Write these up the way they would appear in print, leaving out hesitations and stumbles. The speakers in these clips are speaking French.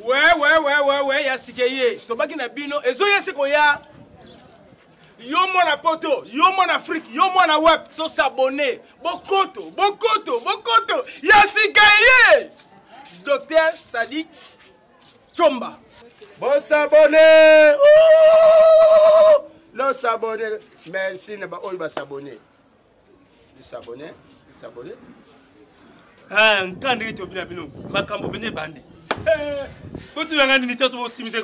Ouais, ya sikeye. Tobaki na bino, ezo yesi koya. Yo mwana poto, yo mwana Afrique, yo mwana web, to s'abonner. Bokoto. Ya sikeye. Docteur Sadik Chomba. Bon s'abonner. Non s'abonner. Merci na ba ol ba s'abonner. S'abonner. Ah, nkande to bina bino. Makambo bene bandi. Quand tu l'as dit, tu vas aussi me dire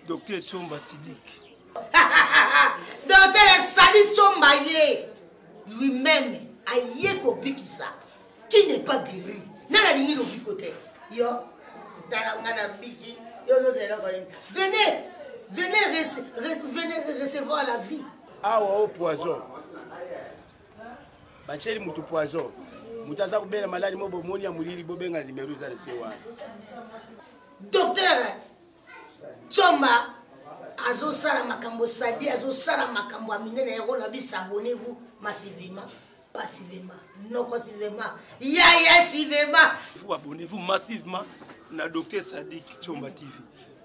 Docteur Chomba Sidik. Docteur Sadik Chomba lui-même a Yekobikisa qui n'est pas guéri. Nana dit le bicoté. Yo, Talangana Biki, yo no zéro. Venez recevoir la vie. Ah ouais, poison. Bacheli mutu poison. Mutaza kubela maladi mobo moni ya mulili bobenga numéro za sewa. Docteur Chomba azo sala makambo sadi azo sala makambo aminene yako na bisa abonnez-vous massivement, passivement, non passivement. Yassivement. Vous abonnez-vous massivement na Docteur Sadik Chomba TV.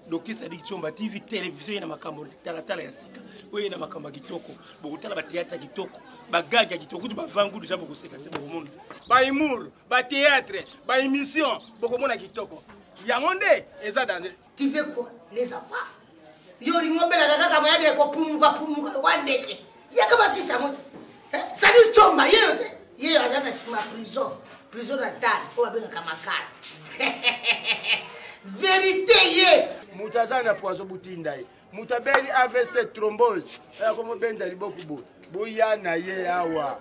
Docteur Sadik Chomba TV télévision na makambo talatala ya sika. Oye na makambo kitoko, bokutala ba théâtre kitoko. Bagaga kitoko tu bavangu déjà beaucoup c'est beaucoup monde. Ba humour, ba théâtre, ba émission, beaucoup monde kitoko. Yangonde eza dans qui veut quoi les affaires. Yo limobela kaka bayade ko pumuka wandeke. Yaka basi samo. Sadik Chomba yeye ajana sima prison natale o abenga kamakala. Vérité Mutaza na poison butinda ye. Mutabeli AVC thrombose. Ya komo benda liboku bo. Boyana ye awa.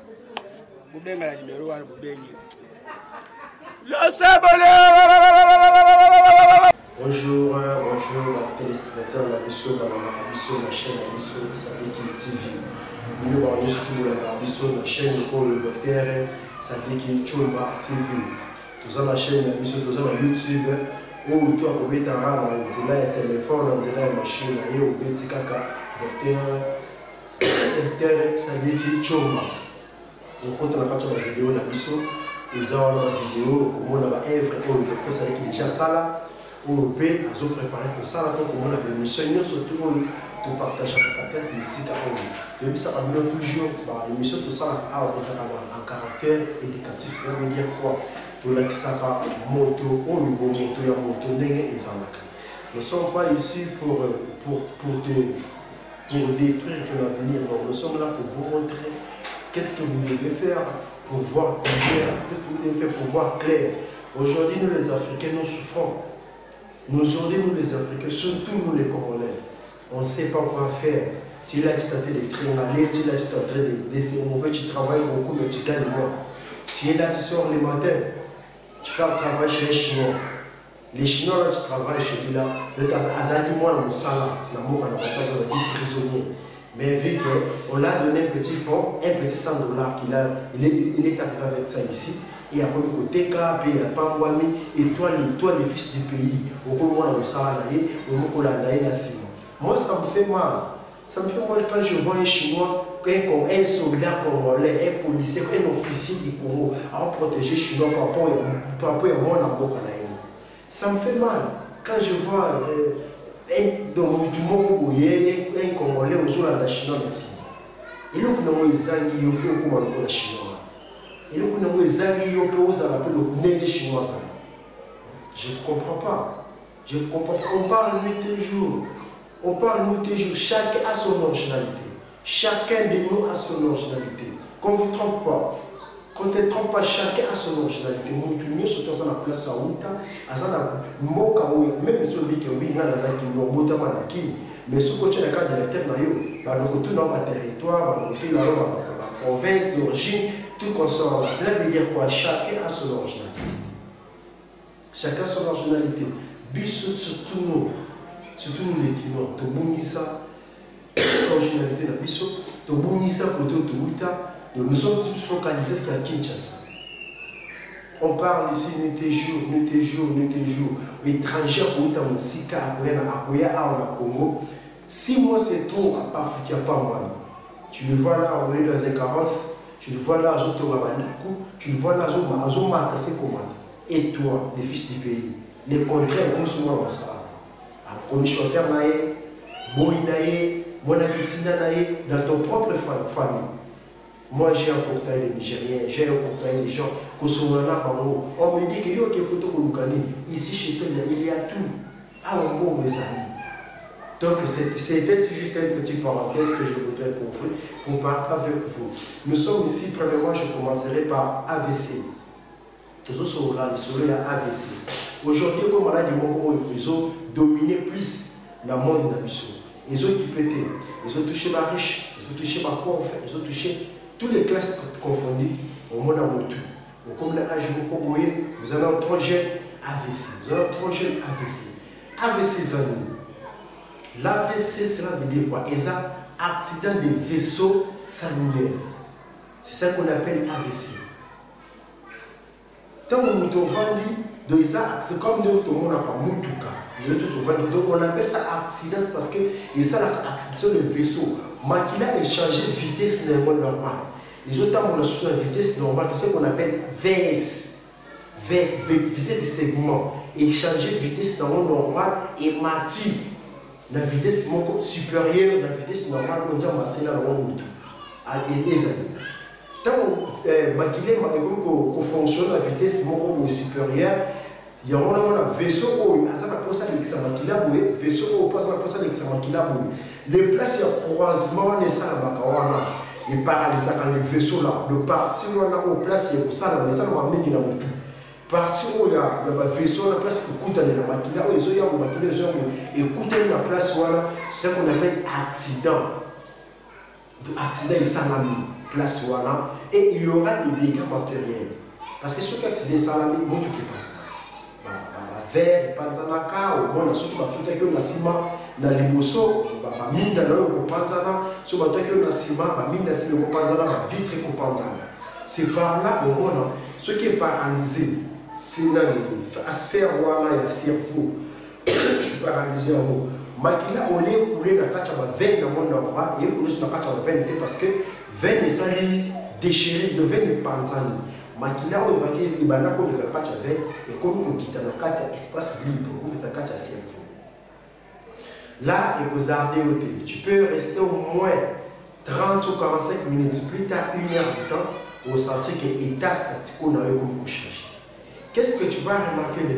Bubenga la numéro 1 bubengi. Le sabonné. Bonjour téléspectateurs de la mission la chaîne la mission Sadik TV. Nous allons surtout la chaîne pour le docteur Sadik Chomba TV. Nous avons la chaîne la mission, nous avons YouTube. Où tu as trouvé ta rame, on a un téléphone, on a une machine, et on a un kaka, docteur Sadik Chomba. On compte la partie de la vidéo, la mission, ils ont la vidéo, on a une œuvre, on a un Sadik déjà ça là, on a préparé pour ça là, on a une mission, surtout on partage avec quelqu'un qui est ici, depuis ça, on a toujours l'émission, tout ça, en caractère éducatif, ça veut dire quoi? Pour la kisaka moto, au niveau moto, ya moto, nenge ezalaka. Nous ne sommes pas ici pour détruire ton avenir. Nous sommes là pour vous montrer qu'est-ce que vous devez faire pour voir clair, qu'est-ce que vous devez faire pour voir clair. Aujourd'hui, nous les Africains, nous souffrons. Aujourd'hui, nous les Africains, surtout nous les Congolais, on ne sait pas quoi faire. Tu es là, tu es en train de traîner, tu es là, tu es en train d'essayer, tu travailles beaucoup, mais tu gagnes moins. Tu es là, tu sors le matin. Tu pars travailler chez les Chinois. Les Chinois, là, tu travailles chez lui, là. Peut-être Azadi, moi, dans mon salon, dans mon canapé, on a dit prisonnier. Mais vu qu'on l'a donné un petit fonds, un petit $100 qu'il a, il est arrivé avec ça ici. Et après, le côté KP, il n'y a pas Mwami, et toi, les fils du pays, au moment où on a le salon, au moment où on a la Simon. Moi, ça me fait mal. Ça me fait mal quand je vois un Chinois, un soldat congolais, un policier, un officier du Congo à protéger les Chinois par rapport à mon amour. Ça me fait mal quand je vois un Congolais aux la Chinois ici. Et là, on a des zangi yopi au Kuma la Chinois. Et là, on a des zangi yopi aux la Chinois. Je ne comprends pas. Je ne comprends pas. On parle nuit et jour. On parle nous toujours, chacun a son originalité. Chacun de nous a son originalité. Qu'on ne vous trompe pas. Qu'on ne te trompe pas, chacun a son originalité. Nous sommes dans la place à Outa, à la Moka, même si on dit que oui, nous sommes mais ce côté de la carte de la terre, nous retournons dans le territoire, nous retournons dans la province d'origine, tout consort. Cela veut dire quoi? Chacun a son originalité. Chacun a son originalité. Bissot, surtout nous les Tinois, tu bungisa l'originalité de la Bissot, tu bungisa côté de Outa, nous sommes tous focalisés sur Kinshasa. On parle ici nuit et jour. Étrangers pour Outa, Moussika, Akoya, au Congo. 6 mois c'est trop à pas foutre, pas moi. Tu le vois là, on est dans un carrosse, tu le vois là, tu le vois là, tu le vois là, Et toi, les fils du pays, les contraires comme souvent ça. Comme chauffeur naé, boy naé, mon habitude naé, dans ton propre famille. Moi j'ai un portail de Nigériens, j'ai un portail des gens qui sont là par moi. On me dit que yo qui est ici chez toi il y a tout. Ah mon bon mes amis. Donc c'était juste une petite parenthèse que je voudrais pour partager avec vous. Nous sommes ici, premièrement je commencerai par AVC. Tous sont là, les soleils à AVC. Aujourd'hui, comme on a dit, ils ont dominé plus le monde de l'habitation. Ils ont pété, ils ont touché les riches, ils ont touché les pauvres, ils ont touché toutes les classes confondues au monde en tout. Comme l'âge vous voyez, vous avez un trop jeune AVC. Vous avez un trop jeune AVC. AVC, c'est un l'AVC, cela veut dire quoi? C'est un accident de vaisseau sanguinaire. C'est ça qu'on appelle AVC. Tant que nous avons c'est comme nous avons pas Mutuka. Donc on appelle ça accident parce que c'est l'accident de vaisseau. Makila a changé de vitesse normale. Ils ont sur la vitesse normale, c'est ce qu'on appelle VS. Vitesse de segment. Et changer de vitesse normale et mature. La vitesse supérieure, la vitesse normale, on dit que c'est là tant que fonctionne la vitesse supérieure, il y a un vaisseau qui est vaisseau les places de croisement et paralysé quand les vaisseaux là, le parti où on a en place, il y a ça, mais ça m'a mis dans mon tout. Parti où il y a un vaisseau, la place qui coûte dans la maquina, il y a une maquina, et coûte la place, voilà, c'est ce qu'on appelle accident. Accident et salami, place voilà, et il y aura des dégâts matériels. Parce que ce qui est accident salami, montre qui est pas verre, panzanaka, au moins, ceux qui va tout à fait la ciment, dans les bossos, mine dans le panzana, ceux qui va tout à fait la ciment, mine dans le panzana, vitre et panzana. C'est par là, au moins, ce qui est paralysé, à se faire voilà, il y a cerveau, paralysé en haut. Makila, on est coulé dans la cacha, veine dans le monde normal, et on est coulé dans la cacha, veine, parce que veine est sali déchiré de veine panzana. Makila on va dire il va n'a pas de kacha veine et comme on quitte la kacha espace libre on va kacha cerveau. Là et vous avez tu peux rester au moins 30 ou 45 minutes plus tard, 1 heure de temps au sentir que l'état statique on a eu comme change. Qu'est-ce que tu vas remarquer à la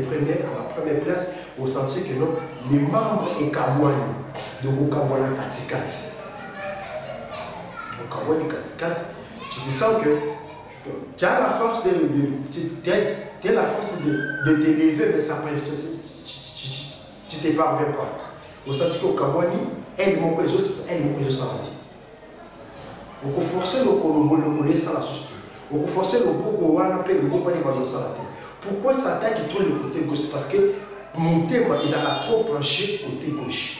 première place au sentir que non les membres et kabouani de Kabouana Katikati. Au Kabouani Katikati, tu te sens que tu as la force de t'élever, mais ça tu ne te parviens pas. Au sens qu'au Kabouani, elle m'a dit ça. On peut forcer le colombo sans la souci. On peut forcer le boko, on appelle le boko, on va ça. Pourquoi ça attaque trop le côté gauche? Parce que mon thème, il a trop penché côté gauche.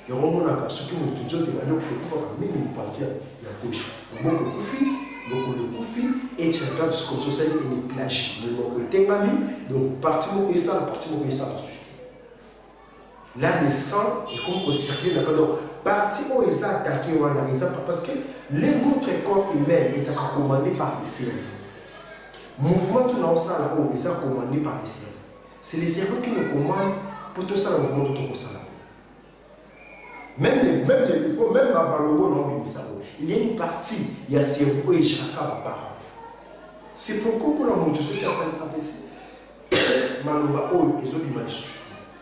Il y a un moment où ce qui me dit, il faut même une partie à la gauche. Le boko koufi. Donc le koufi et tu regardes ce qu'on s'appelle une plage. Donc partie où il ça, la partie où il ça. Là le sang est comme au circuit là. Donc partie où il ça attaqué parce que notre corps humain est commandé par le cerveau. Mouvement tout dans ça là où il est commandé par le cerveau. C'est le cerveau qui nous commande pour tout ça le mouvement tout ça là. Même il y a une partie, il y a cerveau et chaka par. C'est pourquoi pour la montre ce qui a AVC, Maloba oh ils ont du mal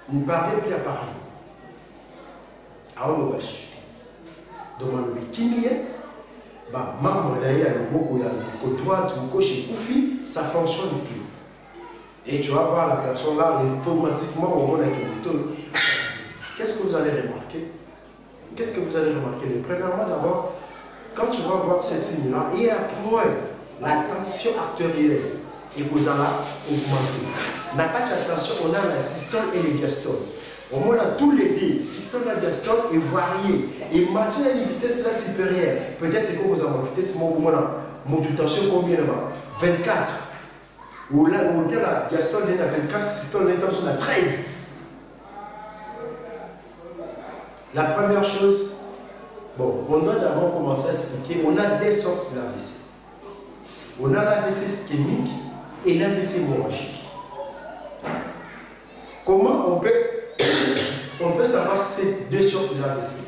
il ne parvient plus à parler. Alors on va le susciter. Donc Maloba qui est, membre derrière le beaucoup, il y a le côté droit, le gauche et Koufi, ça ne fonctionne plus. Et tu vas voir la personne là, informatiquement au moment avec le bouton. Qu'est-ce que vous allez remarquer? Qu'est-ce que vous allez remarquer? Premièrement, d'abord, quand tu vas voir cette signe-là, et après, la tension artérielle et vous allez augmenter. Dans la tension, on a la systole et le diastole. Au moins, tous les deux, systole et diastole est varié. Et maintient une vitesse là supérieure. Peut-être que vous avez une vitesse, mon tension combien là-bas? 24. Ou là, la diastole est à 24, systole est à 13. La première chose, on doit d'abord commencer à expliquer, on a deux sortes d'AVC. On a l'AVC ischémique et l'AVC hémorragique. Comment on peut savoir si c'est deux sortes de l'AVC?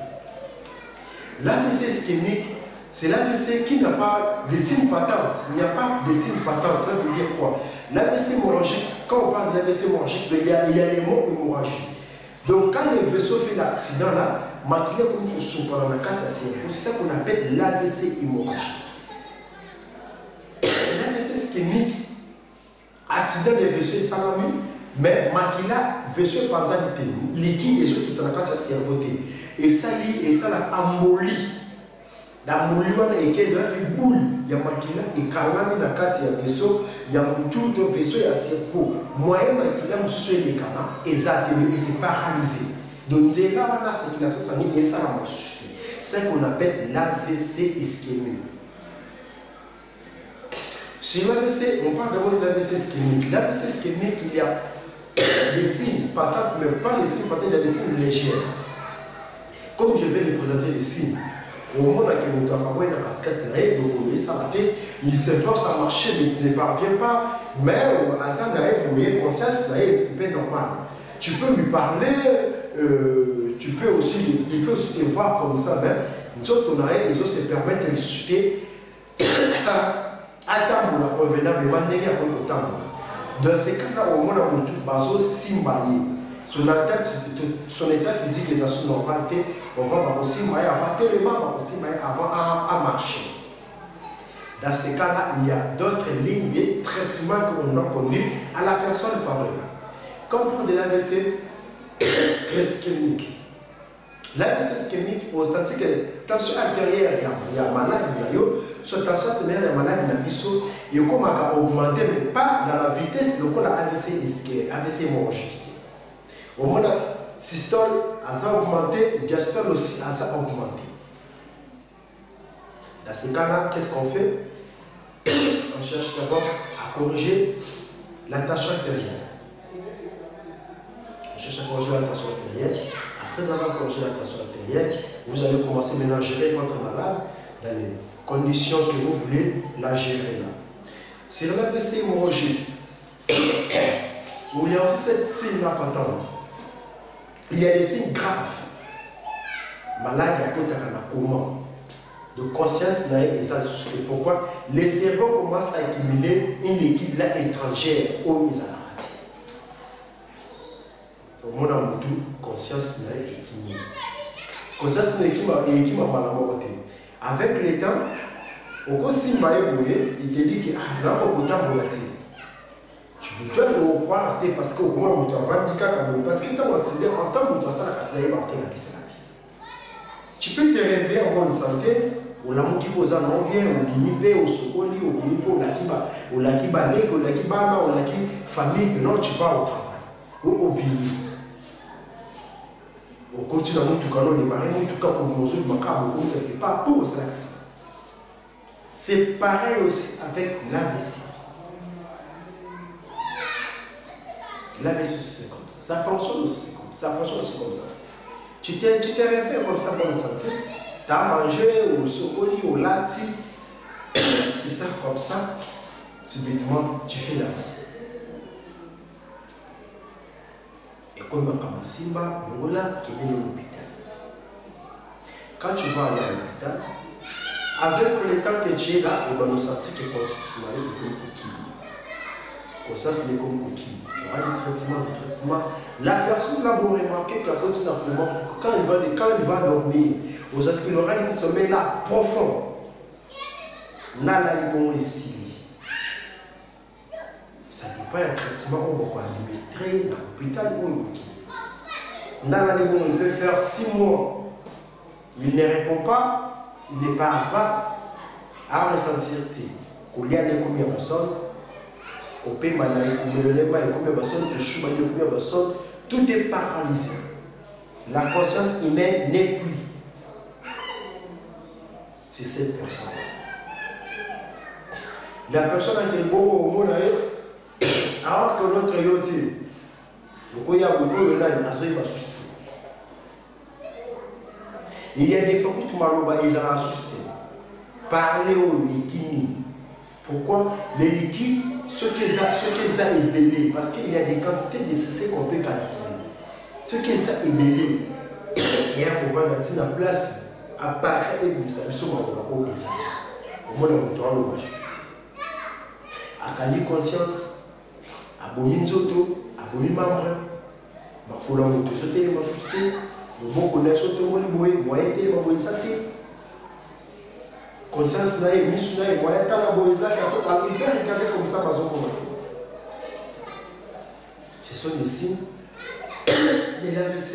L'AVC ischémique, c'est l'AVC qui n'a pas de signes patents. Il n'y a pas de signes patents. Ça veut dire quoi? L'AVC hémorragique, quand on parle de l'AVC hémorragique, il y a les mots hémorragie. Donc quand le vaisseau fait l'accident là, maquillé comme une soupe dans la carte, c'est ça qu'on appelle l'AVC hémorragique. L'AVC ischémique, accident de vaisseau salami, mais makila vaisseau panzalité liquide et qui dans la carte cerveau et ça la embolie d'embolie wana eke dans une boule ya makila et kalami na carte ya vaisseau ya tout de vaisseau ya cerveau moyen makila mususu et kama exactement et c'est paralysé donc c'est là wana circulation sanguine et ça la marche c'est ce qu'on appelle l'AVC ischémique. Sur l'AVC, on parle d'abord de l'AVC ischémique. L'AVC ischémique, il y a des signes patents, mais pas les signes patents, il y a des signes légers. Comme je vais lui présenter les signes, au moment où il s'efforce à marcher, mais il ne parvient pas. Mais à ça, il y a conscience, c'est normal. Tu peux lui parler, tu peux aussi, il faut aussi te voir comme ça. Mais nous autres, les autres se permettent de susciter. Attends, convenablement, dans ces cas-là, au moins, on a tout simbayer. Son état physique est à son normalité. On va aussi avant tellement avant à marcher. Dans ces cas-là, il y a d'autres lignes de traitement qu'on doit conduire à la personne parlée. Comme pour de l'AVC ischémique. L'AVC ischémique, au stade que tension artérielle, il y a malade, cette tension artérielle, il y a malade, il y a comme augmenter, mais pas dans la vitesse de l'AVC hémorragique. Au moment où systole a augmenté, diastole aussi a augmenté. Dans ce cas-là, qu'est-ce qu'on fait? On cherche d'abord à corriger la tension artérielle. On cherche à corriger la tension artérielle. Après avoir corrigé la tension artérielle, vous allez commencer maintenant à gérer votre malade dans les conditions que vous voulez la gérer là. Sur l'AVC hémorragique, il y a aussi cette signe patente. Il y a des signes graves. Malade à côté de coma. De conscience, et ça c'est pourquoi les cerveaux commencent à accumuler une liquide là étrangère au mise à la raté. Au monde en tout, conscience n'a équilibré. Conscience n'a équilibré avec le temps, au cas si il te dit que là, au temps, tu peux le croire parce que au moment où tu as vendu parce que tu as accéléré en temps où tu as ça, tu peux te réveiller en bonne santé, au lamu qui pose un bien, au limité, au sokoli, au limité, au lakiba, au lakiba lek, au lakiba, au laki famille, que non, tu pars au travail, au bini. Au quotidien, tout cas, les marins, tout cas, pour nos autres macabre, quelque part, pour ça. C'est pareil aussi avec l'AVC. L'AVC, c'est comme ça. Ça fonctionne aussi comme ça. Ça fonctionne aussi comme ça. Tu t'es réveillé comme ça, bonne santé. Tu as mangé au sokoli, au lati. Tu sers comme ça. Subitement, tu fais l'AVC. Et comme un Simba, le voilà qui est dans l'hôpital. Quand tu vas aller à l'hôpital, avec le temps que tu es là, on va nous sentir que c'est comme coquille. Comme ça, c'est comme coquille. Tu auras des traitements. La personne là va remarquer qu'elle continue quand il va dormir, aux sens qu'il aura un sommeil là profond. Là, il va ici. Ça n'est pas un traitement qu'on va administrer dans l'hôpital ou il peut faire 6 mois. Il ne répond pas, il ne parle pas, à ressentir qu'il y a des personnes, qu'on peut tout est paralysé. La conscience humaine n'est plus. C'est cette personne. La personne a été bon au monde. Alors que notre yoté, il y a beaucoup de gens il y a des fois où tu m'as dit parler aux liquides. Pourquoi les liquides Ce qui ça est belé, parce qu'il y a des quantités nécessaires qu'on peut calculer. Ce qui ça est belé, il y a pour voir la place, apparaît et vous savez, au moins on doit le voir. À gagner conscience, à bomi nzoto, à bomi membre, ma pour la moto sauter, ma frustré, le bon connaître sauter, mon boy, moyen té, ma boy saté. Conscience naïe, mission naïe, moyen tant la boy saté, il peut regarder comme ça, ma zone. Ce sont des signes de l'AVC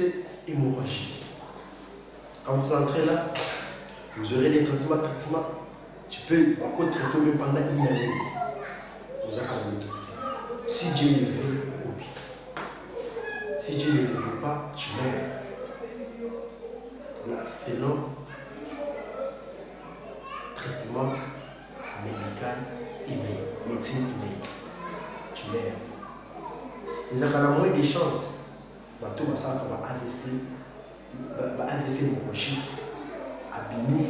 hémorragique. Quand vous entrez là, vous aurez des traitements. Tu peux encore traiter même pendant une année. Vous avez un méthode. Si Dieu le veut, oui. Si Dieu ne le veut pas, tu meurs. Donc, selon traitement médical et médecine innée, tu meurs. Ils ont moins de chances. Tout va ça va AVC hémorragique, abîmé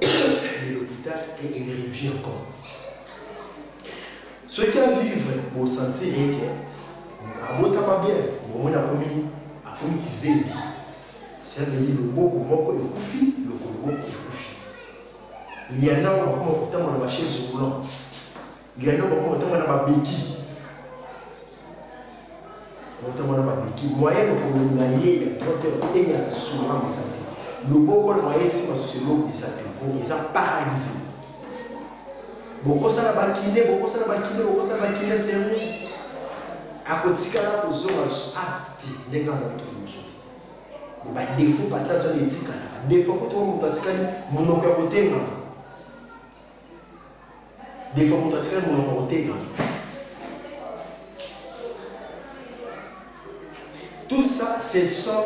de l'hôpital et il revient encore. Ce qui a vivre pour sentir que à bon temps bien, on a commis qui zèle. Ça veut dire le beau comme moi le koufi, le beau comme koufi. Il y en a qui ont ma chaise roulante. Il y en a qui ont ma béquille. Moyen de gagner, il y a souvent ma santé. Le beau comme moyen si ma sociologue ils ont paralysé. Beaucoup ça va kiné, c'est vrai. À côté de ça, on a des gens qui ont des défauts, pas tant de éthique. Des fois, quand on a des gens qui ont côté, des fois, on a des gens qui ont côté. Tout ça, c'est ça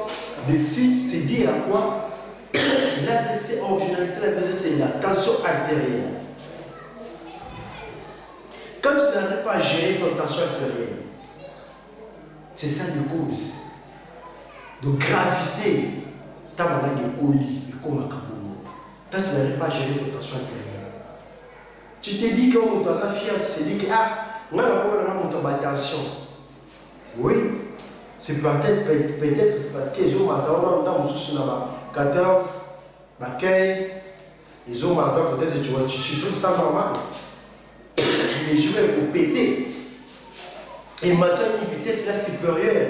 de signes, c'est dire à quoi l'AVC, originalité, l'AVC, c'est la tension artérielle. Quand tu n'arrives pas à gérer ton tension artérielle, c'est ça le cause de gravité. Tu as malade de colis et comme un cabot. Quand tu n'arrives pas à gérer ton tension artérielle, tu te dis qu'on doit être fier, tu te dis que on a la tension. Oui. C'est peut-être c'est parce qu'ils ont maintenant dans 14, 15, ils ont maintenant peut-être tu trouves ça normal. Les joueurs pour péter. Et maintenant une vitesse là supérieure.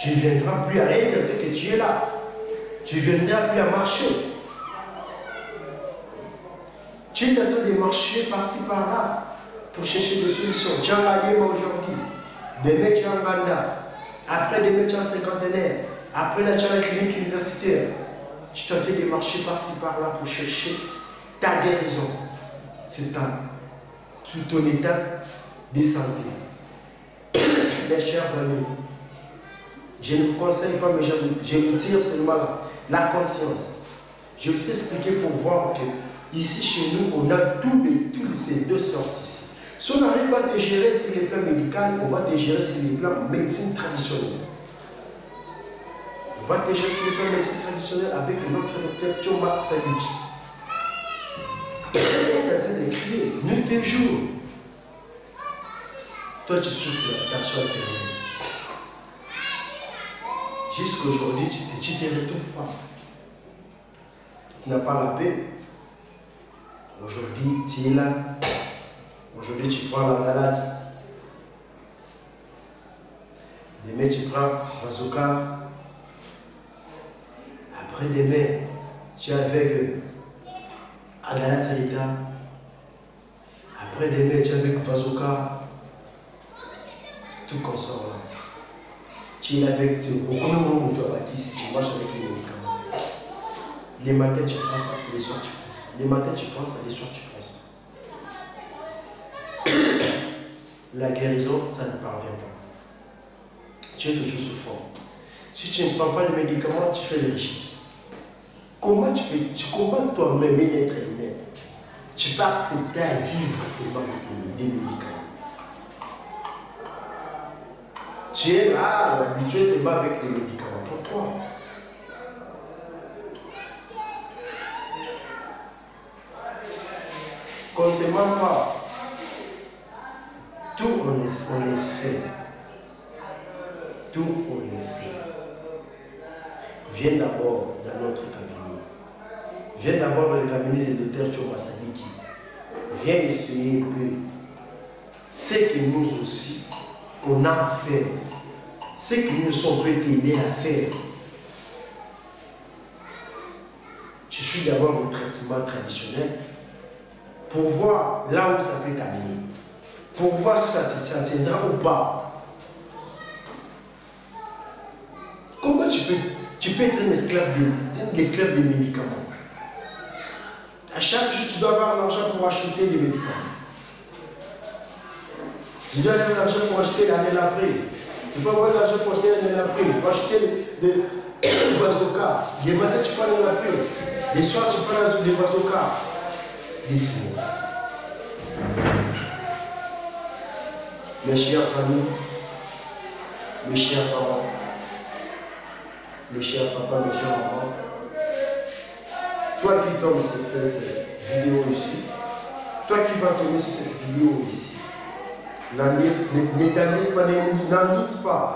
Tu ne viendras plus à rien que tu es là. Tu ne viendras plus à marcher. Tu es en train de marcher par-ci par-là pour chercher des solutions. Tu as regardé aujourd'hui. Demain tu es en Rwanda. Après des métiers en cinquantenaire, après la clinique universitaire, tu tentais de marcher par-ci par-là pour chercher ta guérison. C'est tout ton état de santé. Mes chers amis, je ne vous conseille pas, mais je vous tire seulement la conscience. Je vais vous expliquer pour voir que ici chez nous, on a tous ces deux sortes ici. Si on n'arrive pas à te gérer sur les plans médicaux, on va te gérer sur les plans médecine traditionnelle. On va te gérer sur les plans médecine traditionnelle avec notre docteur Choma Sadiki. Il est en train de crier, nuit et jour. Toi, tu souffres de la tension artérielle. Jusqu'aujourd'hui, tu ne te retrouves pas. Tu n'as pas la paix. Aujourd'hui, tu es là. Aujourd'hui, tu prends la malade. Demain, tu prends Vazoka. Après demain, tu es avec Adalat Rita. Après demain, tu es avec Vazoka. Tout consort là. Tu es avec tout. Combien de monde doit bâtir si tu marches avec les médicaments? Les matins, tu prends ça, les soirs, tu prends ça. Les matins, tu prends ça, les soirs, tu prends ça. La guérison, ça ne parvient pas. Tu es toujours souffrant. Si tu ne prends pas les médicaments, tu fais les rigides. Comment tu combats toi-même d'être humain? Tu peux accepter à vivre seulement avec des médicaments. Tu es là, habitué seulement avec des médicaments. Pourquoi? Qu'on ne demande pas. Tout on le fait. Tout on le sait. Viens d'abord dans notre cabinet. Viens d'abord dans le cabinet du docteur Tchomba Sadiki. Viens essayer un peu ce que nous aussi, on a à faire. Ce que nous sommes prêts t'aider à faire. Tu suis d'abord le traitement traditionnel pour voir là où ça peut t'amener. Pour voir si ça tiendra ou pas. Comment tu peux être un esclave des médicaments? À chaque jour, tu dois avoir l'argent pour acheter des médicaments. Tu dois avoir l'argent pour acheter l'année après. Tu dois avoir l'argent pour acheter l'année après. Pour acheter des bazookas. Les matins, tu prends l'année après. Les soirs, tu prends des bazookas. Dites-moi. Mes chers amis, mes chers parents, mes chers papas, mes chers mamans, toi qui tombes sur cette vidéo ici, toi qui vas tomber sur cette vidéo ici, n'en doute pas.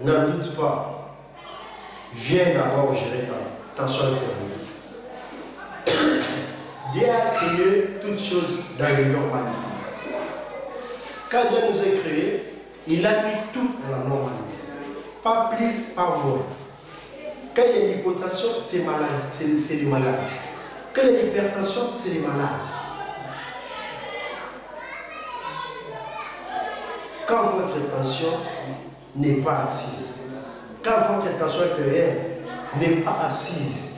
N'en doute pas. Viens d'abord gérer ta soeur éternelle. Dieu a créé toutes choses dans les normalités. Quand Dieu nous a créés, il a mis tout dans la normalité. Pas plus, pas moins. Quand il y a l'hypotension, c'est malade, c'est les malades. Quand il y a l'hypertension, c'est les malades. Quand votre tension n'est pas assise, quand votre tension artérielle n'est pas assise,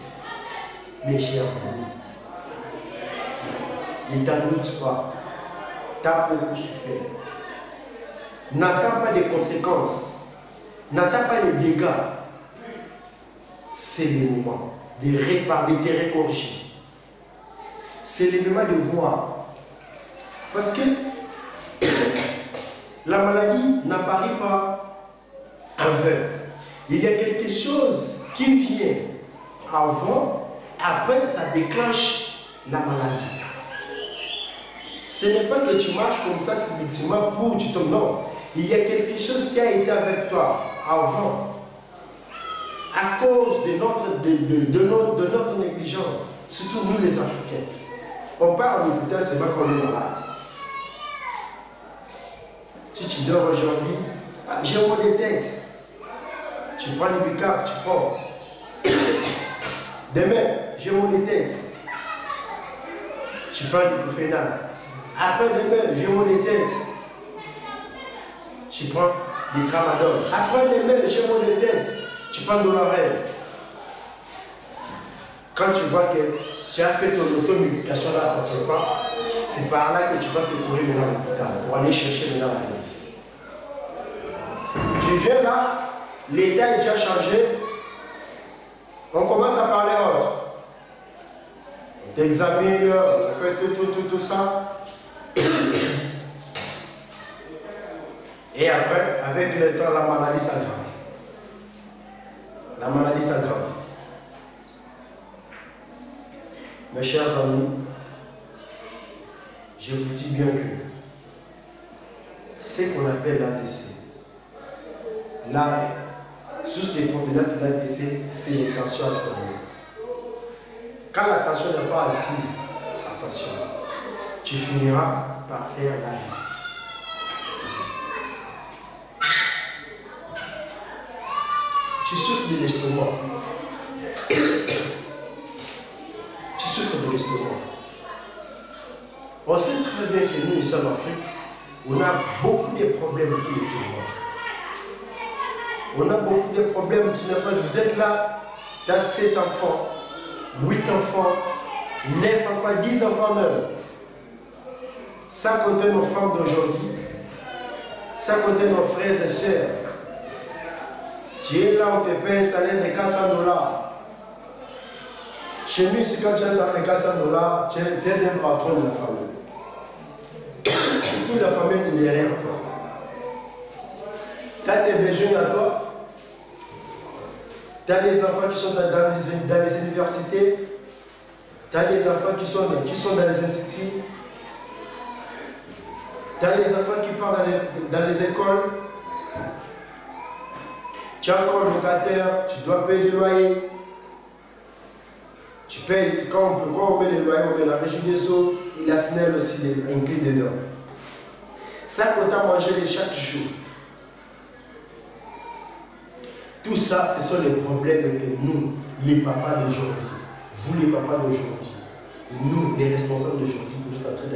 mes chers amis, ne t'en doute pas, tu as beaucoup souffert. N'attends pas les conséquences, n'attends pas les dégâts. C'est le moment de réparer, de te récorriger. C'est le moment de voir. Parce que la maladie n'apparaît pas en vain. Il y a quelque chose qui vient avant, après ça déclenche la maladie. Ce n'est pas que tu marches comme ça subitement pour tu tombes, non. Il y a quelque chose qui a été avec toi avant. À cause de notre négligence, surtout nous les Africains. On part à l'hôpital, c'est pas qu'on est malade. Si tu dors aujourd'hui, j'ai mal de tête. Tu prends le bicap, tu prends. Demain, j'ai mal de tête. Tu prends du cofénal. Après demain, j'ai mal de tête. Tu prends du tramadol. Après demain, j'ai mal de tête. Tu prends de l'oreille. Quand tu vois que tu as fait ton auto-médication là, ça ne tient pas, c'est par là que tu vas te courir maintenant à l'hôpital pour aller chercher maintenant la clinique. Tu viens là, l'état est déjà changé, on commence à parler autre. On t'examine, on fait tout ça. Et après, avec le temps, la maladie s'aggrave. La maladie s'aggrave. Mes chers amis, je vous dis bien que ce qu'on appelle l'AVC, la source des problèmes de l'AVC, c'est les tensions artérielles. Quand la tension n'est pas assise, attention, tu finiras par faire l'AVC. Tu souffres de l'estomac. Tu souffres de l'estomac. On sait très bien que nous, ici en Afrique, on a beaucoup de problèmes tous les mois. On a beaucoup de problèmes. Vous êtes là, tu as 7 enfants, 8 enfants, 9 enfants, 10 enfants même. Ça compter nos femmes d'aujourd'hui, ça compter nos frères et sœurs. Tu es là, on te paye un salaire de $400. Chez nous, ici, quand tu as un salaire de $400, tu es un patron de la famille. Toute la famille est derrière toi. Tu as tes besoins à toi. Tu as des enfants qui sont dans les universités. Tu as des enfants qui sont dans les instituts. Tu as les enfants qui partent dans les écoles. Tu es encore locataire, tu dois payer des loyers. Tu payes, quand on met les loyers, on met la régie des eaux et la SNEL aussi inclus dedans. Ça, quand tu as mangé chaque jour. Tout ça, ce sont les problèmes que nous, les papas d'aujourd'hui, vous les papas d'aujourd'hui, et nous, les responsables d'aujourd'hui, nous sommes en train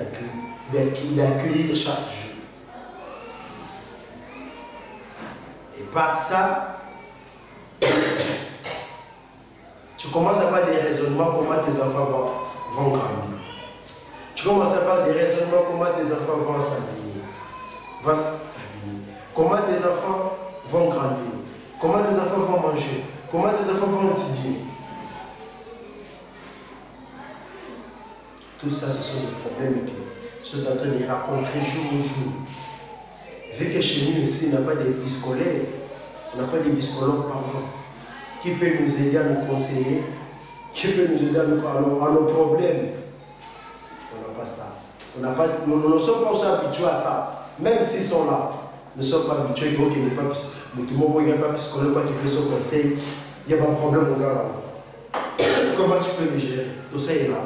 d'accueillir chaque jour. Et par ça, tu commences à avoir des raisonnements comment tes enfants vont grandir. Tu commences à avoir des raisonnements comment tes enfants vont s'habiller. Comment tes enfants vont grandir. Comment tes enfants vont manger. Comment tes enfants vont étudier. Tout ça, ce sont des problèmes que je suis en train de rencontrer jour au jour. Vu que chez nous ici, on n'a pas de psychologues, on n'a pas de psychologues, pardon, qui peut nous aider à nous conseiller, qui peut nous aider à nos problèmes. On n'a pas ça. Nous ne sommes pas aussi habitués à ça. Même s'ils sont là, nous ne sommes pas habitués qu'il n'y ait pas psychologue, pas qui peut se conseiller. Il n'y a pas de problème aux gens. Comment tu peux les gérer? Tout ça, il est là.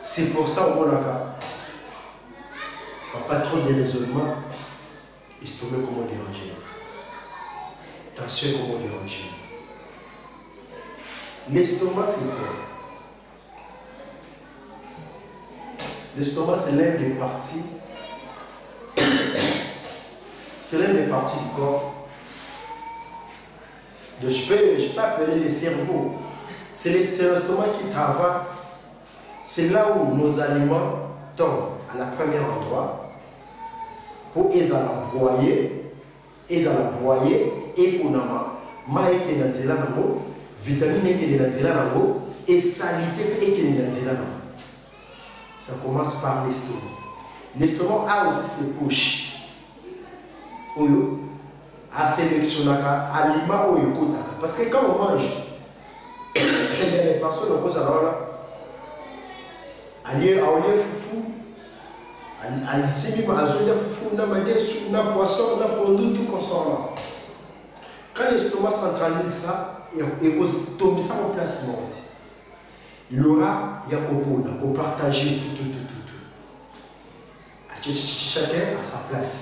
C'est pour ça, au Monaka, pas trop de raisonnement, estomac comment déranger. Tension comment déranger. L'estomac, c'est quoi? L'estomac, c'est l'un des parties. C'est l'un des parties du corps. Donc, je peux appeler le cerveau. C'est l'estomac qui travaille. C'est là où nos aliments tombent à la première endroit pour les broyer et pour les vitamines et salité. Ça commence par l'estomac. L'estomac a aussi ses poches. À sélectionner aliments parce que quand on mange, il y a des personnes qui ont foufou, na poisson, na pondu, tout comme ça. Quand l'estomac centralise ça, il tombe ça en place. Il aura, il y a qu'on partager tout. Chacun à sa place.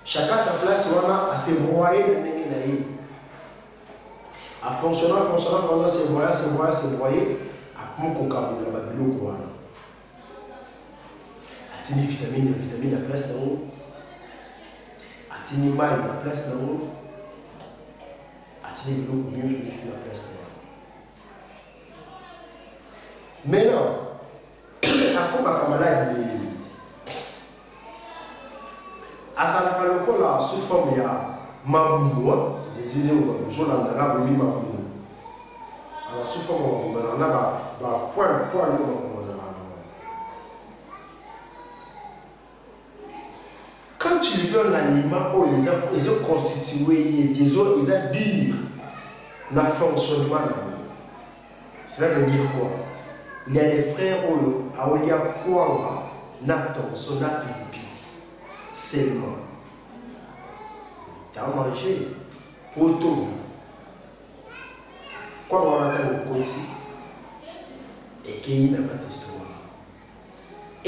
Chacun à sa place, on a se broyer de l'énergie. À fonctionnant, se broyer, à mon cocabou, la babilo, atini vitamine la place là haut, atini maille la place là haut, atini l'eau mieux je suis la place là. Maintenant, après ma camarade à sa locale là sous forme il y a maboua, des idées où je l'en ai là boli maboua. Alors sous forme on a ba point quand tu lui donnes l'aliment, ils ont constitué, ils ont dit le fonctionnement. Cela veut dire quoi? Il y a des frères à Olia Kwanga, Nathan, Sonat, seulement. Tu as mangé, Poto, quoi on a au côté, et qu'il n'a pas d'histoire.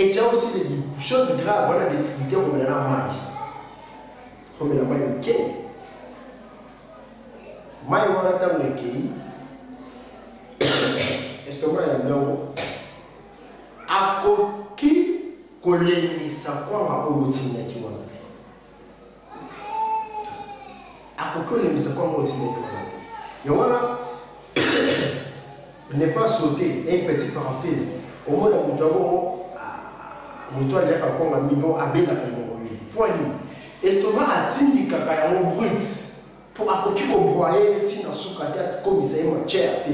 Et tu as aussi des choses graves, voilà des difficultés comme la maille. Comme la maille de Kay. Maille, on a tant de Kay. Estomac, il y a bien haut. A qui collègue sa quoi ma routine qui m'a dit. A collègue sa quoi ma routine qui m'a dit. Et voilà, ne pas sauter, une petite parenthèse. Au moins, nous avons moto aliaka konga mino abelaka mokoyi poani estomac atindi kaka yango brut pour akoki kobroye tina suka te atikomisa ye matière te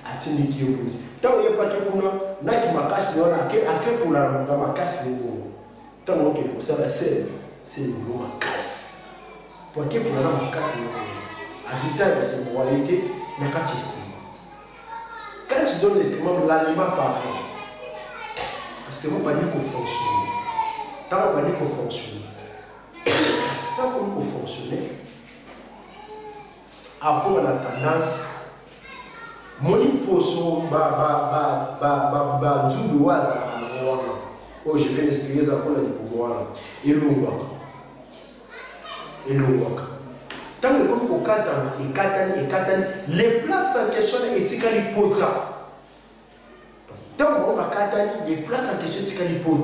atindiki yo brut ntango yepaki kuna naki makasi wana akepula na makasi yango ntango okende kosala sele lo makasi po akepula na makasi yango ajouta kosebroye te na kati estomac. Quand tu donnes l'estomac l'aliment pareil, l'estomac va mieux fonctionner. tant qu'on va fonctionner. Tant qu'on peut fonctionner, après on a tendance, mon poisson, oh, je vais m'expliquer ça pour le pouvoir. Et l'ouaka. Tant que comme on katane, les places en question éthiquement potra. Tant qu'on va katane, les places en question éthiquement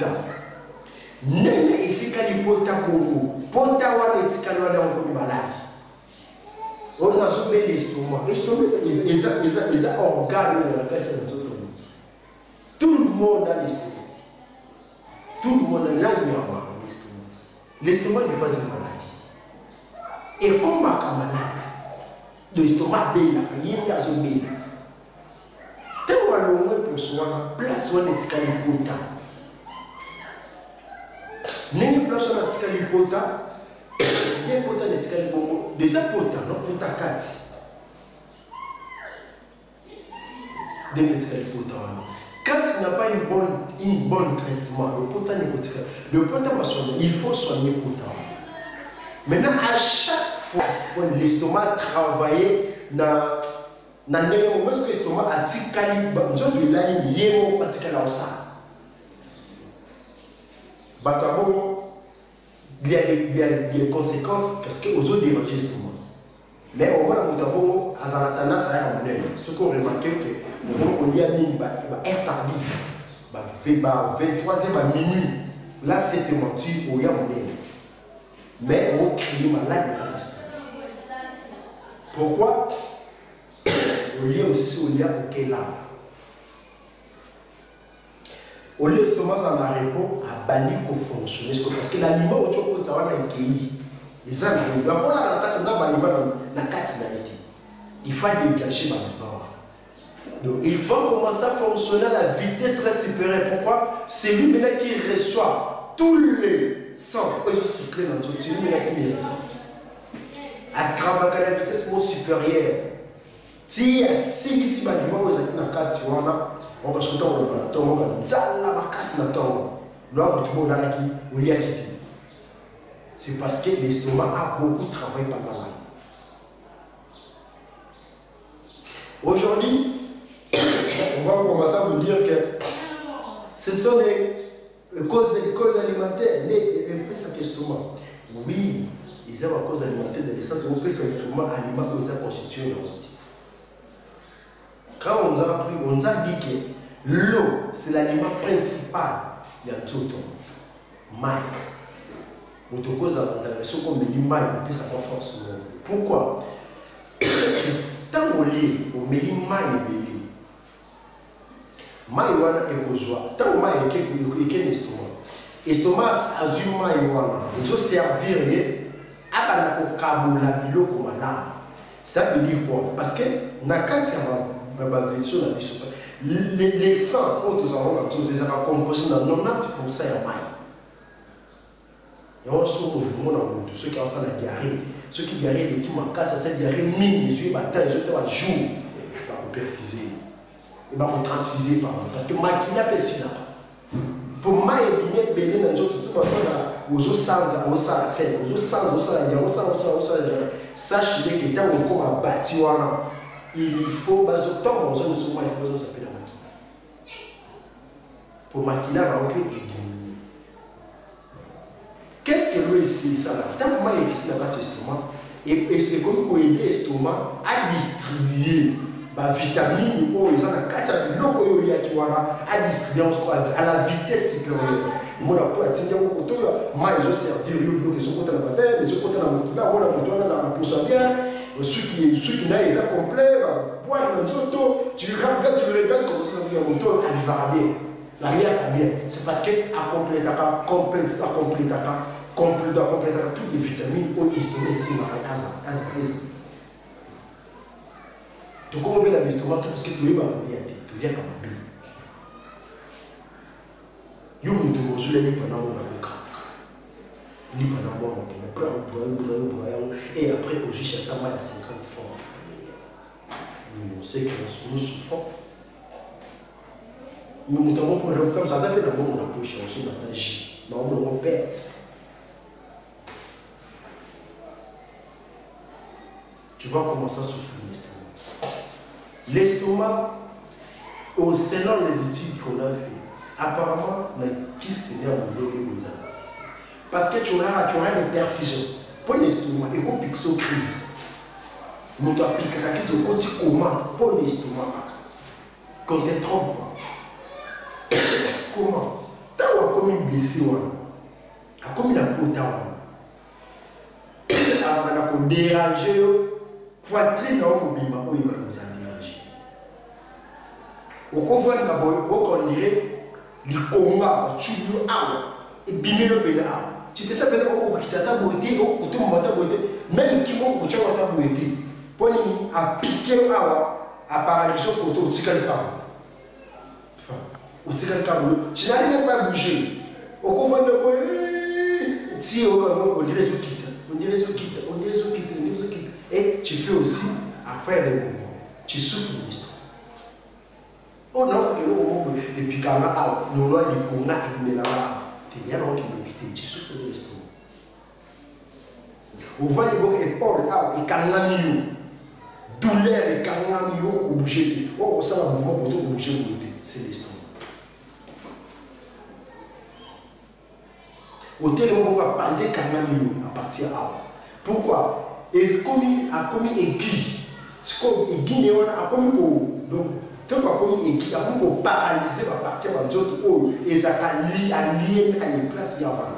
nene etikali pota bongo pota wana etikali wana comme malade on a soube l'estomac les organes de la carte de tout le monde a l'estomac tout le monde a l'estomac l'estomac n'est pas une maladie et comme un malade l'estomac bela yinda zo bela tant qu'on a pour soi place wana etikali pota Nengi place on a tika lipota, des pota de tika libongo, des apota, non pota 4. Des tika lipota. Quand tu n'as pas une bonne traitement, le pota n'est pas tika. Le pota va soigner, il faut soigner le pota. Maintenant, à chaque fois que l'estomac travaille, na nengi moment que l'estomac a tika libongo, nous avons de la ligne yémo pas tika la osa. Il y a des conséquences parce que aux autres dérangent l'estomac. Mais au moins, on a tendance à aller ce qu'on remarque que on y a mis un air tardif, 23h à minuit. Là, c'est menti au Yamoné. Mais on crie malade de l'estomac. Pourquoi? On y a aussi au lien auquel là. Au lieu l'estomac ça m'a répondu à bannir qu'on fonctionne parce que l'aliment au choco ça va être cueilli et ça il faut dégager l'aliment donc il faut commencer à fonctionner à la vitesse très supérieure. Pourquoi? C'est lui maintenant qui reçoit tous les sangs que je cycle dans tout, c'est lui maintenant qui les reçoit à travers la vitesse supérieure. Si il y a 6 aliments aux aliments dans 4 on va se retrouver dans le temps, on va c'est parce que l'estomac a beaucoup travaillé pendant l'année. Aujourd'hui, on va commencer à vous dire que ce sont les causes alimentaires, un peu ça l'estomac. Oui, ils ont une cause alimentaire de l'essence, on peut faire un aliment qui est constitué dans le Quand on nous a appris, on nous a dit que l'eau, c'est l'aliment principal. Il y a tout le temps. Maïs. On te cause à l'interaction comme le maïs, on peut savoir forcément. Pourquoi? Tant qu'on lit, on met le maïs et le maïs. Maïs, on a joie. Tant qu'on maïs, il y a un estomac. Estomac, a un maïs, il faut servir à la kabola bilo comme là. Ça veut dire quoi? Parce que, les sangs, nous avons déjà composé dans 90% de maïs. Et on se retrouve ceux qui ont la diarrhée, ceux qui diarrhée, les qui manquent, c'est diarrhée mine, les yeux battent, les autres jour, pour perfuser, et pour transfuser, parce que maquina pesina. Pour maïs et bien belé dans les autres, aux autres sans, aux saracènes, aux autres sans, sachez que tant qu'on a bâti, il faut, il s'appelle la maquina. Pour maquina, on peut éliminer. Qu'est-ce que l'eau est ça là? Tant que moi, il y a ici là-bas, l'estomac, et comme qu'on aide l'estomac à distribuer la vitamine, ou les autres, à distribuer à la vitesse supérieure. Moi, la peau, elle moi, je vais servir, je vais les autres côté de la les autres côté de la moto, là, moi, la moto, là, ça pousse bien. Ceux qui n'ont pas complet, tu regardes comme ça, la moto, elle va bien. La vie est bien. C'est parce qu'elle complète toutes les vitamines au l'estomac ici, dans la casa. Tu comprends bien l'estomac parce que tu es bien, tu viens comme un bébé. You need to go to the et après, au juge, ça m'a 50 fois. On sait que nous souffrons. Nous avons pour le comme ça, d'abord, on a poche, on se dans J. Non, on pète. Tu vois comment ça souffre l'estomac. L'estomac, selon les études qu'on a fait, apparemment, la kyste est née en début. Parce que tu auras une perfusion. Pour l'estomac, il faut piquer sur crise. Nous devons piquer la crise au côté comment pour l'estomac. Quand tu te trompes pas. Comment? Tu as comme une blessure. Tu as comme une peau. Tu as dérangé. Poitrine dans le bima, il va nous en déranger. Au couvert d'abord, on dirait les combats, tu veux et bimé le pénal. Tu te sais que tu t'as beauté, tu m'as beauté, même qui m'a tu as beauté. Pour nous, à piquer à paralyser pour tout, tu au tu n'arrives pas à bouger. Au couvert de si on dirait ce quitte, on dirait ce quitte, on dirait ce quitte, on dirait ce quitte. Et tu fais aussi à faire des mouvements. Tu souffres de l'histoire. On a fait le moment et puis quand nous avons dit qu'on a été là-bas, tu n'as rien qui nous quitte, tu souffres de l'histoire. On voit les gens qui parlent et quand on a mis douleur et quand on a mis au bouger, on sent un mouvement pour tout bouger, c'est l'histoire. Au téléphone, on va penser quand on a mis à partir de là. Pourquoi? Et a commis aiguille. C'est comme aiguille, a commis donc tant qu'on a commis aiguille, a commis paralyser à partir de l'autre haut et ça a lié à une place qui est avant.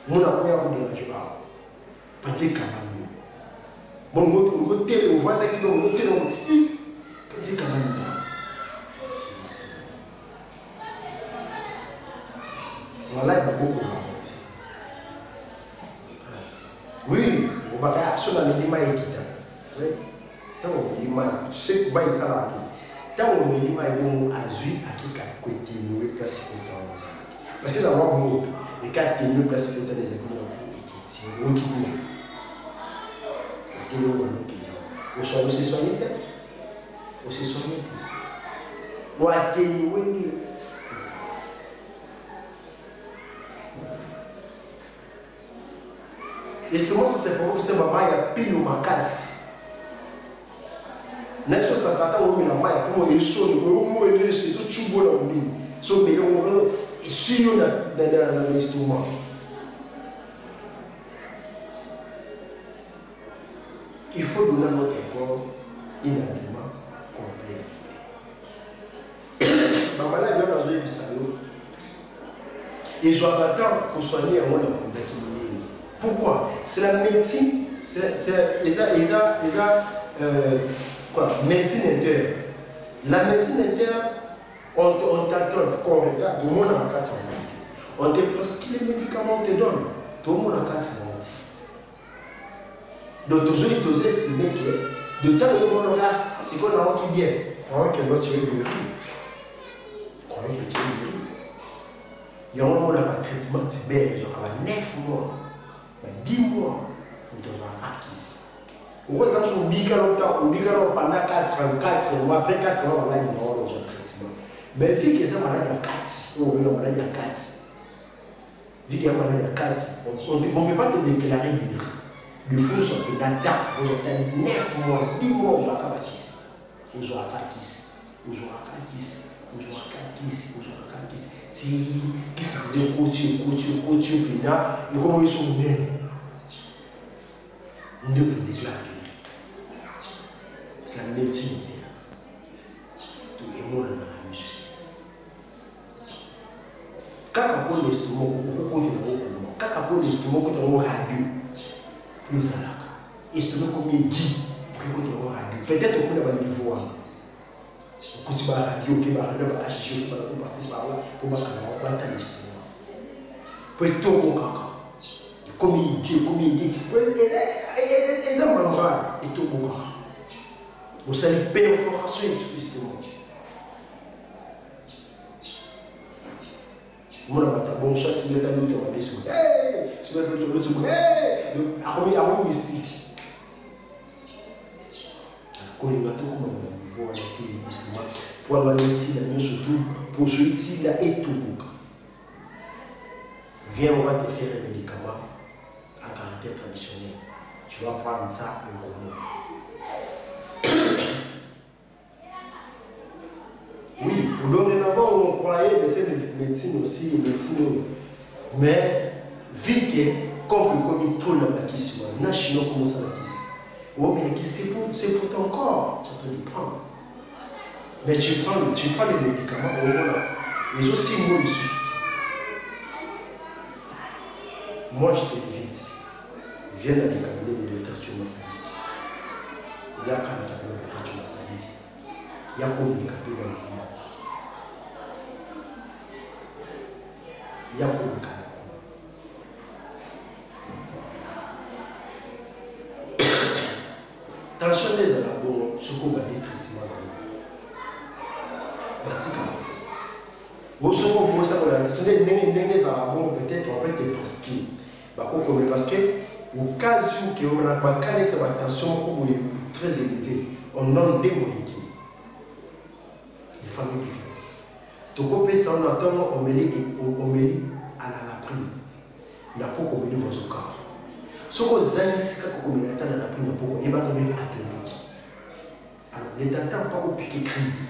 Mon appui a voulu déranger pas. Pensez quand même. Mon côté, on voit là qui mon côté, on dit, pensez quand même pas. On a beaucoup de monde. Oui, on va faire sur la minima équitable. Oui, tant on minima, tu sais que ça va. Tant on minima est bon à Zui, à qui a côté nous et place pour toi. Parce que ça va monter. Et quand tu es nous place pour toi, les économies équitées, on dit non. On dit non, on dit non. On soit aussi soigné, aussi soigné. On a atténué. Justement, ça c'est pour que ce maman a pile ou ma casse. N'est-ce que ça t'attend au milieu de la main pour moi, il sonne, au moins il est sur le tubo là, sur le milieu, il suit dans l'estomac. Il faut donner à notre corps un aliment complet. Maman là, il y a dans un épisode. Et je dois attendre qu'on soit né à mon amour. Pourquoi? C'est la médecine, c'est les médecine interne. La médecine interne, on t'attend, qu'on regarde, tout le monde a 4 ans. On te prescrit les médicaments, on te donne, tout le monde a 4 ans. Donc, toujours il doit estimer que de temps où on regarde, c'est qu'on a qui bien. Croyez que notre tiré de riz. Croyez que tiré de riz. Il y a un moment où on a un traitement tibère, genre 9 mois. 10 mois, on doit avoir acquis. On regarde son bica longtemps, on bica pendant 4 mois, 24 mois, on a une traitement. Mais vu que ça malade à 4, on est malade à 4. Vu qu'il y a malade à 4, on ne peut pas te déclarer de faux sur le data. On a 9 mois, 10 mois, on doit avoir acquis. On doit avoir acquis. On doit avoir acquis. On doit avoir acquis. On doit avoir acquis. Si, qui se fait couture, et comment ils sont nés. On ne peut déclarer. C'est la médecine. Donc, il y a dans la musique. Quand on prend l'estomac, on peut quand on prend l'estomac, on radio. Puis ça là. L'estomac comme il dit, on radio. Peut-être qu'on a un niveau. On continue à radio, on va acheter, on va passer par là, pour ma caméra, on va t'aller l'estomac. Puis tout mon caca. Comme il dit, ils ont mal mal, et tout mon caca. Vous savez, perforation, justement. Moi, je bon chat, si vous avez un autre, je vais hey! Je vais faire l'autre, avant mystique. Collimato, comme on voit, pour avoir ici, la mienne surtout, pour jouer ici, là, et tout. Viens, on va te faire un médicament à caractère traditionnel. Tu vas prendre ça en commun. Oui, dorénavant, on croyait que c'est de médecine aussi, médecine. Mais, vu que, comme il tourne la question, on a chinois comme ça la question. Oh, mais c'est pour ton corps, tu peux le prendre. Mais tu prends les médicaments, ils ont 6 mois de suite. Moi, je te dis vite, viens dans le cabinet de Dr. Choma Sadiki. Il y a quand le cabinet de Dr. Choma Sadiki. Il y a comme le cabinet dans le monde. Il y a comme le cabinet. Tension des alabons, ce qu'on va dire traitement. Vous savez, peut-être on peut te prescrire. Parce que, au cas où on a pas de tension très élevée, on donne des molécules. Les familles différentes. Donc, on attend homélie à la prime. Il n'y a pas de vos corps. Ce qu'on a dit, c'est qu'on a la prime, il va tomber atomique. Alors, ne t'attends pas au piqué crise.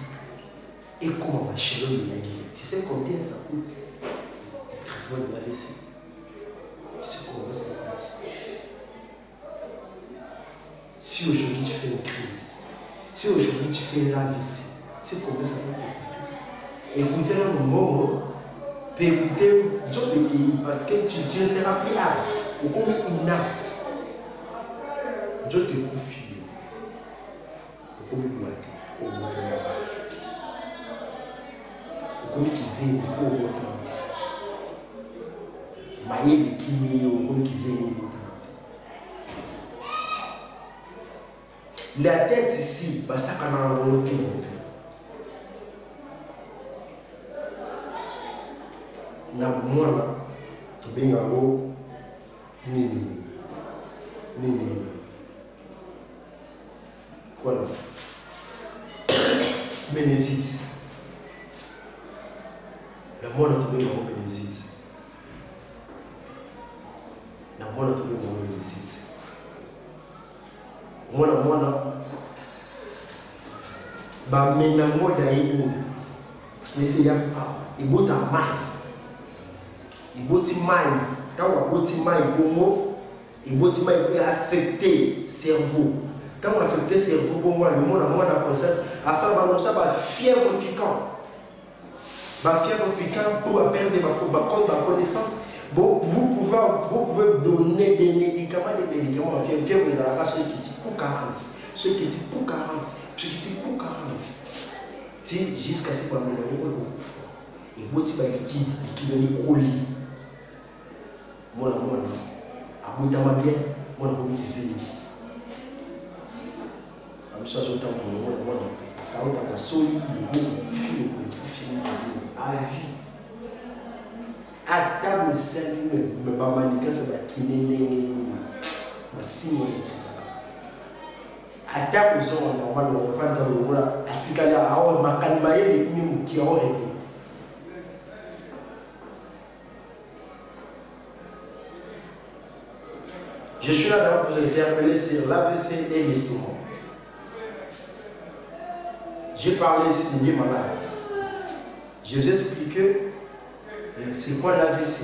Et comment on va chérir le nez? Tu sais combien ça coûte le traitement de l'AVC? Tu sais combien ça coûte? Si aujourd'hui tu fais une crise, si aujourd'hui tu fais l'AVC, tu sais combien ça coûte? Écoutez le moment, peut écouter d'autres pays parce que tu ne seras plus apte ou comme inapte. Je te confie. Ou comme inapte. Comme qu'ils aiment au bout de maïe de kimi ou comme qu'ils aiment au bout de la tête ici, ça qu'on a remonté. Na mwana to benga ngo nini voilà ménécite. La mwana to benga ngo ménécite. La mwana to benga ngo ménécite. Mwana ba mena ngoda ibu. Mais c'est ya ibota mai. Iboti mai, quand on a boti mai bongo, iboti mai peut affecter le cerveau. Quand on affecte le cerveau, bon moi le monde a moins de conscience. À ça va fièvre piquant. Ma fièvre piquant pour perdre ma connaissance. Bon, vous pouvez donner des médicaments à fièvre ils ont la ceux qui disent pour 40, ceux qui disent pour 40, ceux qui disent pour 40. Jusqu'à ce qu'on ait iboti mai liquide ni colis. Moi, à bout de ma bien, moi, je me disais, je me suis dit, moi, quand on a solide, le fil, à vie. À table, c'est me bamanique, ça va kiné, ma signe. À table, c'est normal, on va faire dans le monde, à Tikala, à ma canmaille, les mines qui ont été. Je suis là d'abord pour vous interpeller sur l'AVC et l'estomac. J'ai parlé ici de mes malades. Je vous ai expliqué c'est quoi l'AVC.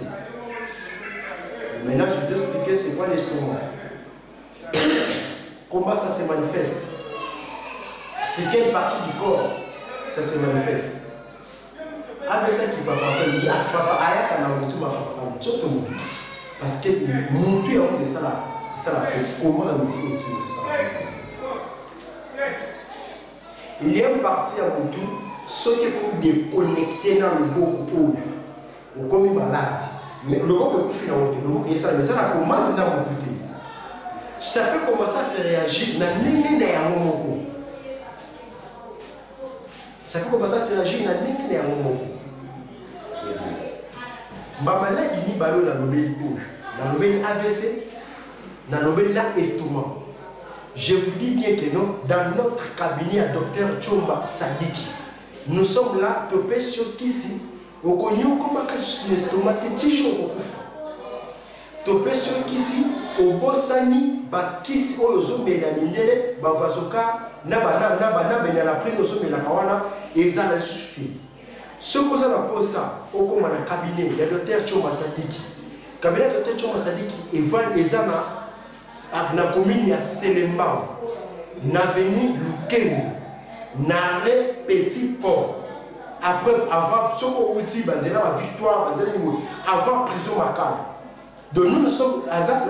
Maintenant, je vais vous expliquer c'est quoi l'estomac. Comment ça se manifeste. C'est quelle partie du corps ça se manifeste. AVC qui va passer, il y a parce que mon Dieu a de ça là. Comment on peut de ça. Il y a une partie à mon tour, ceux qui sont déconnectés dans le beau ou comme malade. Mais le beau que vous faites dans le ça, mais ça la commande dans mon côté. Ça peut commencer à se réagir dans le moment. Ça peut commencer à se réagir dans le moment. Ma maladie ni ballon dans le AVC, dans le estomac. Je vous dis bien que non, dans notre cabinet à Dr. Choma Sadiki, nous sommes là, topés sur ici, au connu comme un cas sur l'estomac, et toujours au coup. topé ceux qui ici au Bosani bakisi oyozo melamindele bavazoka na la prime ozo melakawana exana susute ce que ça va poser au comme na cabinet il y a docteur Choma Sadiki cabinet docteur Choma Sadiki evan exana na commune ya Selemba na veni Lukengo na petit pont après avant ce qu'on outil banzela la victoire banzela avant prison Makala. Donc nous sommes à Zac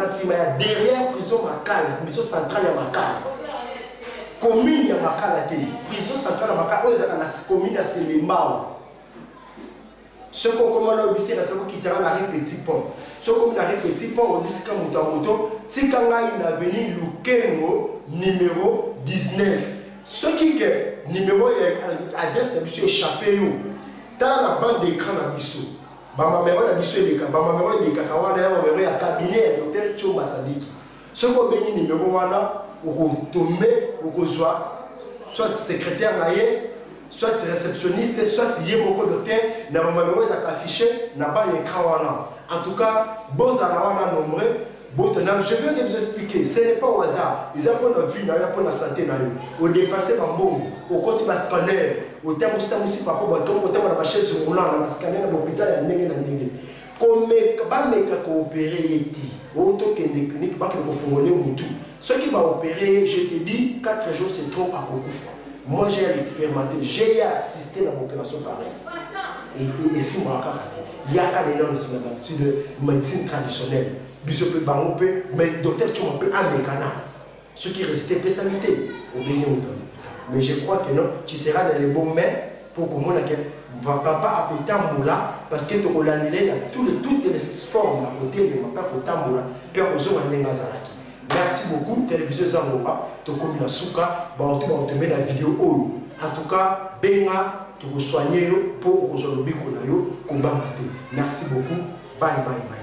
derrière prison Makala, prison centrale à Makala. Commune à Makala, prison centrale à Makala, la commune à Selembao. Ce qu'on commande au lycée, c'est ce qui tient la petit pont. Ce qu'on a petit pont au lycée Moto, Tikanga in avenue Lukengo numéro 19. Ce qui est numéro adresse de monsieur échappé, dans la bande d'écran de monsieur. Bama mero na biso eleka bama mero eleka wana ya mero ya cabinet ya docteur Choma Sadiki soko beni numéro wana okotombe okozwa soit secrétaire na ye soit réceptionniste soit ye moko docteur na bama mero ya affiché na ba écran wana en tout cas bozala wana nombreux je viens de vous expliquer, ce n'est pas au hasard. Ils ont pour la vie, ils ont pour la santé. Au dépassé, au côté de scanner, au terme de aussi par rapport au terme de la chaise roulante, dans le scanner, dans l'hôpital, il y a un comme les coopérer, autant que les cliniques, pas que vous formulez ou tout. Ceux qui vont opérer, je te dis, 4 jours, c'est trop à beaucoup. Moi, j'ai expérimenté, j'ai assisté à l'opération pareille. Et si moi, il y a un énorme sur de médecine traditionnelle. Mais docteur Choma peut américain. Ce qui résistait peut sanité. Mais je crois que non, tu seras dans les bons mains pour que mon papa a pu tamboula parce que tu as l'annulé toutes les formes à côté de mon papa pour tamboula. Merci beaucoup, télévision Zangoma, tu as commis la souka, tu mets la vidéo. En tout cas, benga, tu vas soigner pour que je le bicou. Merci beaucoup. Bye bye bye.